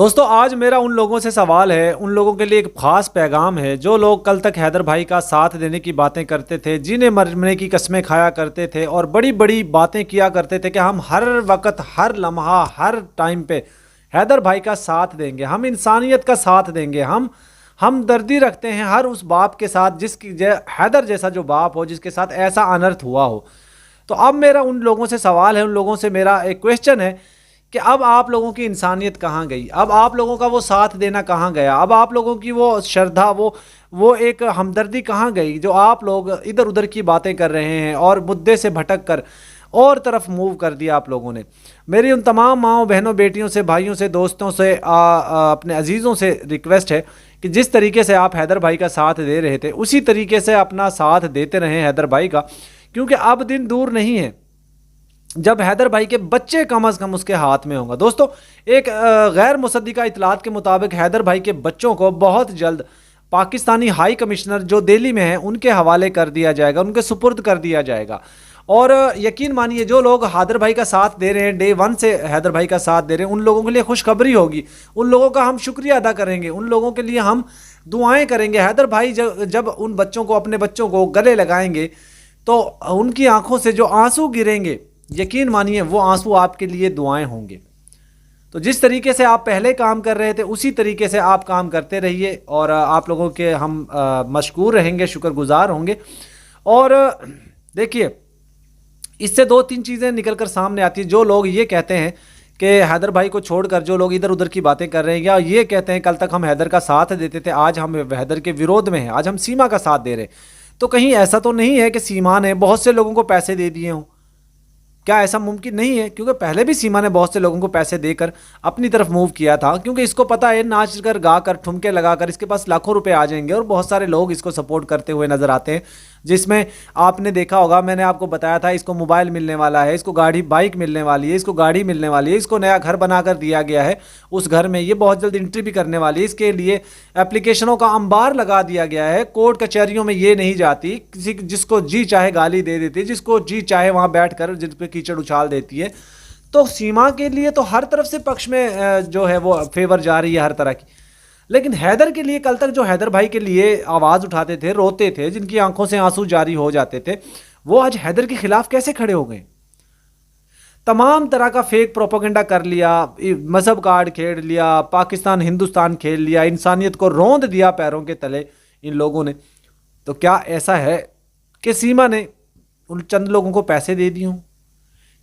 दोस्तों आज मेरा उन लोगों से सवाल है, उन लोगों के लिए एक खास पैगाम है जो लोग कल तक हैदर भाई का साथ देने की बातें करते थे, जिन्हें मरने की कस्में खाया करते थे और बड़ी बड़ी बातें किया करते थे कि हम हर वक्त, हर लम्हा, हर टाइम पे हैदर भाई का साथ देंगे, हम इंसानियत का साथ देंगे, हम हमदर्दी रखते हैं हर उस बाप के साथ जिसकी हैदर जैसा जो बाप हो, जिसके साथ ऐसा अनर्थ हुआ हो। तो अब मेरा उन लोगों से सवाल है, उन लोगों से मेरा एक क्वेश्चन है कि अब आप लोगों की इंसानियत कहाँ गई? अब आप लोगों का वो साथ देना कहाँ गया? अब आप लोगों की वो श्रद्धा, वो एक हमदर्दी कहाँ गई? जो आप लोग इधर उधर की बातें कर रहे हैं और मुद्दे से भटक कर और तरफ मूव कर दिया आप लोगों ने। मेरी उन तमाम माँओं, बहनों, बेटियों से, भाइयों से, दोस्तों से, अपने अजीज़ों से रिक्वेस्ट है कि जिस तरीके से आप हैदर भाई का साथ दे रहे थे उसी तरीके से अपना साथ देते रहें हैदर भाई का, क्योंकि अब दिन दूर नहीं है जब हैदर भाई के बच्चे कम अज़ कम उसके हाथ में होंगे। दोस्तों एक गैर मुसद्दिका इतलात के मुताबिक हैदर भाई के बच्चों को बहुत जल्द पाकिस्तानी हाई कमिश्नर जो दिल्ली में हैं उनके हवाले कर दिया जाएगा, उनके सुपुर्द कर दिया जाएगा। और यकीन मानिए जो लोग हैदर भाई का साथ दे रहे हैं, डे वन से हैदर भाई का साथ दे रहे हैं, उन लोगों के लिए खुशखबरी होगी, उन लोगों का हम शुक्रिया अदा करेंगे, उन लोगों के लिए हम दुआएं करेंगे। हैदर भाई जब उन बच्चों को, अपने बच्चों को गले लगाएंगे तो उनकी आंखों से जो आंसू गिरेंगे, यकीन मानिए वो आंसू आपके लिए दुआएं होंगे। तो जिस तरीके से आप पहले काम कर रहे थे उसी तरीके से आप काम करते रहिए और आप लोगों के हम मशकूर रहेंगे, शुक्रगुजार होंगे। और देखिए, इससे दो तीन चीज़ें निकल कर सामने आती है। जो लोग ये कहते हैं कि हैदर भाई को छोड़कर जो लोग इधर उधर की बातें कर रहे हैं, या ये कहते हैं कल तक हम हैदर का साथ देते थे, आज हम हैदर के विरोध में हैं, आज हम सीमा का साथ दे रहे हैं, तो कहीं ऐसा तो नहीं है कि सीमा ने बहुत से लोगों को पैसे दे दिए हों? क्या ऐसा मुमकिन नहीं है? क्योंकि पहले भी सीमा ने बहुत से लोगों को पैसे देकर अपनी तरफ मूव किया था, क्योंकि इसको पता है नाच कर, गा कर, ठुमके लगा कर इसके पास लाखों रुपए आ जाएंगे। और बहुत सारे लोग इसको सपोर्ट करते हुए नजर आते हैं, जिसमें आपने देखा होगा, मैंने आपको बताया था, इसको मोबाइल मिलने वाला है, इसको गाड़ी बाइक मिलने वाली है, इसको गाड़ी मिलने वाली है, इसको नया घर बनाकर दिया गया है, उस घर में ये बहुत जल्द एंट्री भी करने वाली है, इसके लिए एप्लीकेशनों का अंबार लगा दिया गया है, कोर्ट कचहरियों में ये नहीं जाती, किसी जिसको जी चाहे गाली दे देती है, जिसको जी चाहे वहाँ बैठ कर जिस पे कीचड़ उछाल देती है। तो सीमा के लिए तो हर तरफ से पक्ष में जो है वो फेवर जा रही है हर तरह की। लेकिन हैदर के लिए, कल तक जो हैदर भाई के लिए आवाज़ उठाते थे, रोते थे, जिनकी आंखों से आंसू जारी हो जाते थे, वो आज हैदर के खिलाफ कैसे खड़े हो गए? तमाम तरह का फेक प्रोपेगेंडा कर लिया, मजहब कार्ड खेल लिया, पाकिस्तान हिंदुस्तान खेल लिया, इंसानियत को रौंद दिया पैरों के तले इन लोगों ने। तो क्या ऐसा है कि सीमा ने उन चंद लोगों को पैसे दे दिए हों?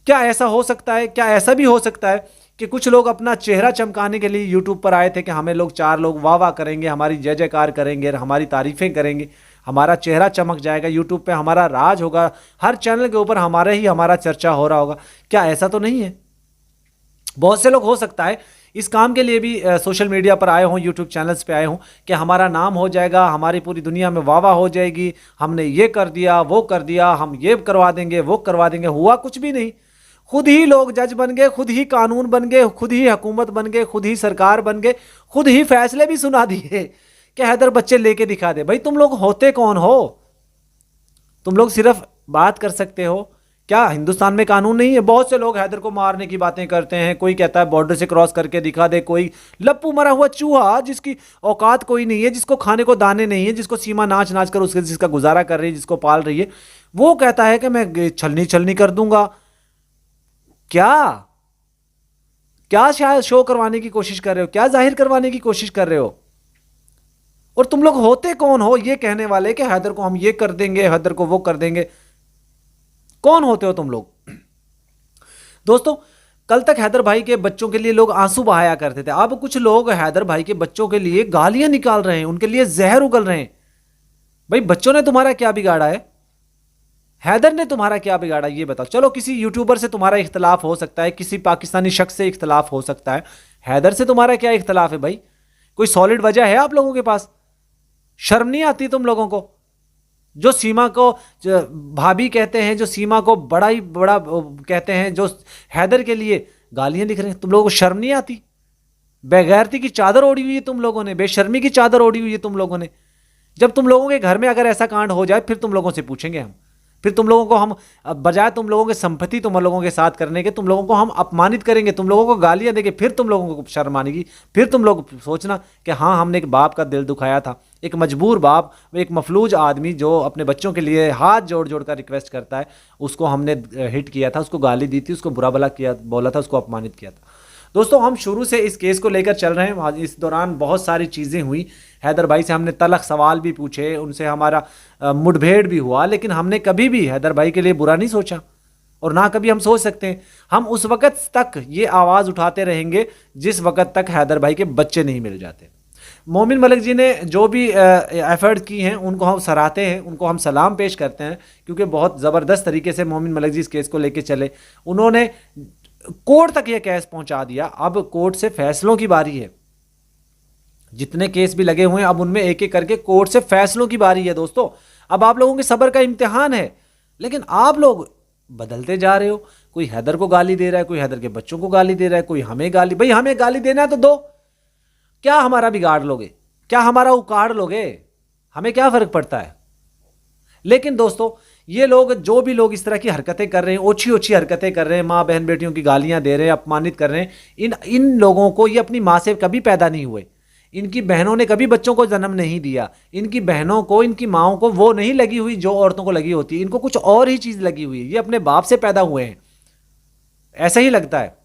क्या ऐसा हो सकता है? क्या ऐसा भी हो सकता है कि कुछ लोग अपना चेहरा चमकाने के लिए यूट्यूब पर आए थे कि हमें लोग, चार लोग वाह वाह करेंगे, हमारी जय जयकार करेंगे, हमारी तारीफ़ें करेंगे, हमारा चेहरा चमक जाएगा, यूट्यूब पे हमारा राज होगा, हर चैनल के ऊपर हमारा चर्चा हो रहा होगा? क्या ऐसा तो नहीं है? बहुत से लोग, हो सकता है इस काम के लिए भी सोशल मीडिया पर आए हों, यूट्यूब चैनल्स पे आए हों कि हमारा नाम हो जाएगा, हमारी पूरी दुनिया में वाह वाह हो जाएगी, हमने ये कर दिया, वो कर दिया, हम ये करवा देंगे, वो करवा देंगे। हुआ कुछ भी नहीं। खुद ही लोग जज बन गए, खुद ही कानून बन गए, खुद ही हुकूमत बन गए, खुद ही सरकार बन गए, खुद ही फैसले भी सुना दिए कि हैदर बच्चे लेके दिखा दे। भाई तुम लोग होते कौन हो? तुम लोग सिर्फ बात कर सकते हो। क्या हिंदुस्तान में कानून नहीं है? बहुत से लोग हैदर को मारने की बातें करते हैं, कोई कहता है बॉर्डर से क्रॉस करके दिखा दे, कोई लप्पू मरा हुआ चूहा जिसकी औकात कोई नहीं है, जिसको खाने को दाने नहीं है, जिसको सीमा नाच नाच कर उसके जिसका गुजारा कर रही है, जिसको पाल रही है, वो कहता है कि मैं छलनी छलनी कर दूंगा। क्या क्या शायद शो करवाने की कोशिश कर रहे हो? क्या जाहिर करवाने की कोशिश कर रहे हो? और तुम लोग होते कौन हो ये कहने वाले कि हैदर को हम ये कर देंगे, हैदर को वो कर देंगे? कौन होते हो तुम लोग? दोस्तों, कल तक हैदर भाई के बच्चों के लिए लोग आंसू बहाया करते थे, अब कुछ लोग हैदर भाई के बच्चों के लिए गालियां निकाल रहे हैं, उनके लिए जहर उगल रहे हैं। भाई बच्चों ने तुम्हारा क्या बिगाड़ा है? हैदर ने तुम्हारा क्या बिगाड़ा ये बताओ। चलो किसी यूट्यूबर से तुम्हारा इख्तलाफ हो सकता है, किसी पाकिस्तानी शख्स से इख्तलाफ हो सकता है, हैदर से तुम्हारा क्या इख्तलाफ है भाई? कोई सॉलिड वजह है आप लोगों के पास? शर्म नहीं आती तुम लोगों को? जो सीमा को भाभी कहते हैं, जो सीमा को बड़ा ही बड़ा कहते हैं, जो हैदर के लिए गालियां लिख रहे हैं, तुम लोगों को शर्म नहीं आती? बेगैरती की चादर ओढ़ी हुई है तुम लोगों ने, बेशर्मी की चादर ओढ़ी हुई है तुम लोगों ने। जब तुम लोगों के घर में अगर ऐसा कांड हो जाए फिर तुम लोगों से पूछेंगे हम। फिर तुम लोगों को हम बजाय तुम लोगों के संपत्ति तुम लोगों के साथ करने के, तुम लोगों को हम अपमानित करेंगे, तुम लोगों को गालियां देंगे, फिर तुम लोगों को शर्म आएगी। फिर तुम लोग सोचना कि हाँ हमने एक बाप का दिल दुखाया था, एक मजबूर बाप, एक मफलूज आदमी जो अपने बच्चों के लिए हाथ जोड़ जोड़ कर रिक्वेस्ट करता है, उसको हमने हिट किया था, उसको गाली दी थी, उसको बुरा भला किया, बोला था, उसको अपमानित किया था। दोस्तों हम शुरू से इस केस को लेकर चल रहे हैं। इस दौरान बहुत सारी चीज़ें हुई। हैदर भाई से हमने तलख सवाल भी पूछे, उनसे हमारा मुठभेड़ भी हुआ, लेकिन हमने कभी भी हैदर भाई के लिए बुरा नहीं सोचा और ना कभी हम सोच सकते हैं। हम उस वक़्त तक ये आवाज़ उठाते रहेंगे जिस वक़्त तक हैदर भाई के बच्चे नहीं मिल जाते। मोमिन मलिक जी ने जो भी एफर्ट की हैं उनको हम सराहते हैं, उनको हम सलाम पेश करते हैं, क्योंकि बहुत ज़बरदस्त तरीके से मोमिन मलिक जी इस केस को लेके चले। उन्होंने कोर्ट तक ये केस पहुंचा दिया। अब कोर्ट से फैसलों की बारी है। जितने केस भी लगे हुए हैं अब उनमें एक एक करके कोर्ट से फैसलों की बारी है। दोस्तों अब आप लोगों के सब्र का इम्तिहान है, लेकिन आप लोग बदलते जा रहे हो। कोई हैदर को गाली दे रहा है, कोई हैदर के बच्चों को गाली दे रहा है, कोई हमें गाली, भाई हमें गाली देना है तो दो, क्या हमारा बिगाड़ लोगे, क्या हमारा उखाड़ लोगे, हमें क्या फर्क पड़ता है। लेकिन दोस्तों ये लोग, जो भी लोग इस तरह की हरकतें कर रहे हैं, ओछी ओछी हरकतें कर रहे हैं, माँ बहन बेटियों की गालियां दे रहे हैं, अपमानित कर रहे हैं, इन लोगों को, ये अपनी माँ से कभी पैदा नहीं हुए, इनकी बहनों ने कभी बच्चों को जन्म नहीं दिया, इनकी बहनों को, इनकी माँओं को वो नहीं लगी हुई जो औरतों को लगी होती है, इनको कुछ और ही चीज़ लगी हुई है। ये अपने बाप से पैदा हुए हैं, ऐसा ही लगता है।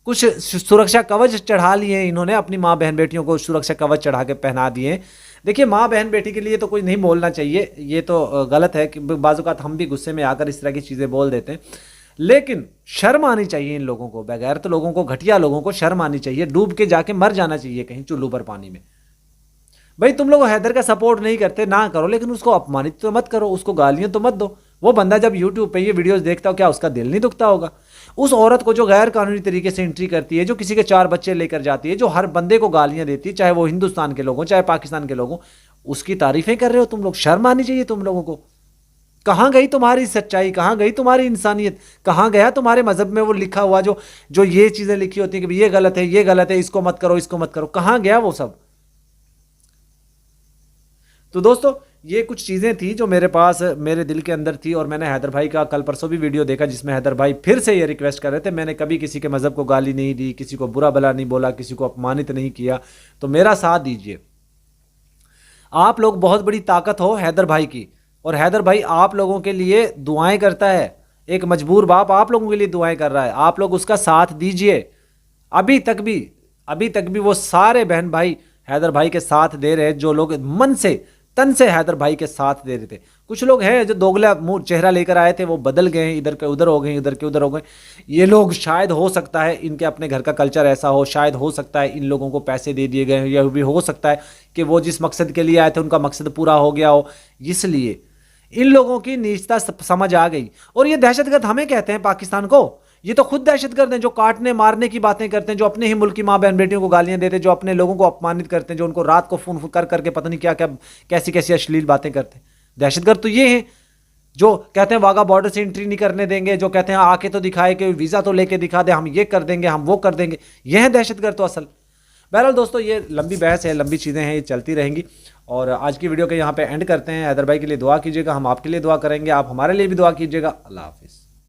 कुछ सुरक्षा कवच चढ़ा लिए इन्होंने, अपनी माँ बहन बेटियों को सुरक्षा कवच चढ़ा के पहना दिए। देखिए माँ बहन बेटी के लिए तो कोई नहीं बोलना चाहिए, ये तो गलत है कि बाज़-औक़ात हम भी गुस्से में आकर इस तरह की चीज़ें बोल देते हैं, लेकिन शर्म आनी चाहिए इन लोगों को, बेगैरत लोगों को, घटिया लोगों को शर्म आनी चाहिए। डूब के जाके मर जाना चाहिए कहीं चुल्लू पर पानी में। भाई तुम लोग हैदर का सपोर्ट नहीं करते, ना करो, लेकिन उसको अपमानित तो मत करो, उसको गालियां तो मत दो। वो बंदा जब यूट्यूब पे ये वीडियोस देखता हो, क्या उसका दिल नहीं दुखता होगा? उस औरत को जो गैर कानूनी तरीके से एंट्री करती है, जो किसी के 4 बच्चे लेकर जाती है, जो हर बंदे को गालियां देती है, चाहे वो हिंदुस्तान के लोग हों चाहे पाकिस्तान के लोग हों, उसकी तारीफें कर रहे हो तुम लोग। शर्म आनी चाहिए तुम लोगों को। कहाँ गई तुम्हारी सच्चाई, कहाँ गई तुम्हारी इंसानियत, कहाँ गया तुम्हारे मजहब में वो लिखा हुआ जो ये चीज़ें लिखी होती हैं कि ये गलत है, ये गलत है, इसको मत करो, इसको मत करो, कहाँ गया वो सब? तो दोस्तों ये कुछ चीज़ें थी जो मेरे पास, मेरे दिल के अंदर थी, और मैंने हैदर भाई का कल परसों भी वीडियो देखा जिसमें हैदर भाई फिर से ये रिक्वेस्ट कर रहे थे। मैंने कभी किसी के मज़हब को गाली नहीं दी, किसी को बुरा भला नहीं बोला, किसी को अपमानित नहीं किया, तो मेरा साथ दीजिए। आप लोग बहुत बड़ी ताकत हो हैदर भाई की, और हैदर भाई आप लोगों के लिए दुआएं करता है। एक मजबूर बाप आप लोगों के लिए दुआएं कर रहा है, आप लोग उसका साथ दीजिए। अभी तक भी वो सारे बहन भाई हैदर भाई के साथ दे रहे हैं, जो लोग मन से तन से हैदर भाई के साथ दे रहे थे। कुछ लोग हैं जो दोगला मुंह चेहरा लेकर आए थे, वो बदल गए, इधर के उधर हो गए, इधर के उधर हो गए। ये लोग शायद हो सकता है इनके अपने घर का कल्चर ऐसा हो, शायद हो सकता है इन लोगों को पैसे दे दिए गए, या भी हो सकता है कि वो जिस मकसद के लिए आए थे उनका मकसद पूरा हो गया हो, इसलिए इन लोगों की नीचता समझ आ गई। और ये दहशतगर्द हमें कहते हैं पाकिस्तान को, ये तो खुद दहशतगर्द हैं, जो काटने मारने की बातें करते हैं, जो अपने ही मुल्क की माँ बहन बेटियों को गालियां देते हैं, जो अपने लोगों को अपमानित करते हैं, जो उनको रात को फोन कर करके पता नहीं क्या क्या कैसी कैसी अश्लील बातें करते हैं। दहशतगर्द तो ये हैं जो कहते हैं वाघा बॉर्डर से एंट्री नहीं करने देंगे, जो कहते हैं आके तो दिखाए कि वीज़ा तो लेके दिखा दे, हम ये कर देंगे, हम वो कर देंगे। ये है दहशतगर्द तो असल। बहरहाल दोस्तों ये लंबी बहस है, लंबी चीज़ें हैं, ये चलती रहेंगी, और आज की वीडियो के यहाँ पे एंड करते हैं। हैदर भाई के लिए दुआ कीजिएगा, हम आपके लिए दुआ करेंगे, आप हमारे लिए भी दुआ कीजिएगा। अल्लाह हाफिज़।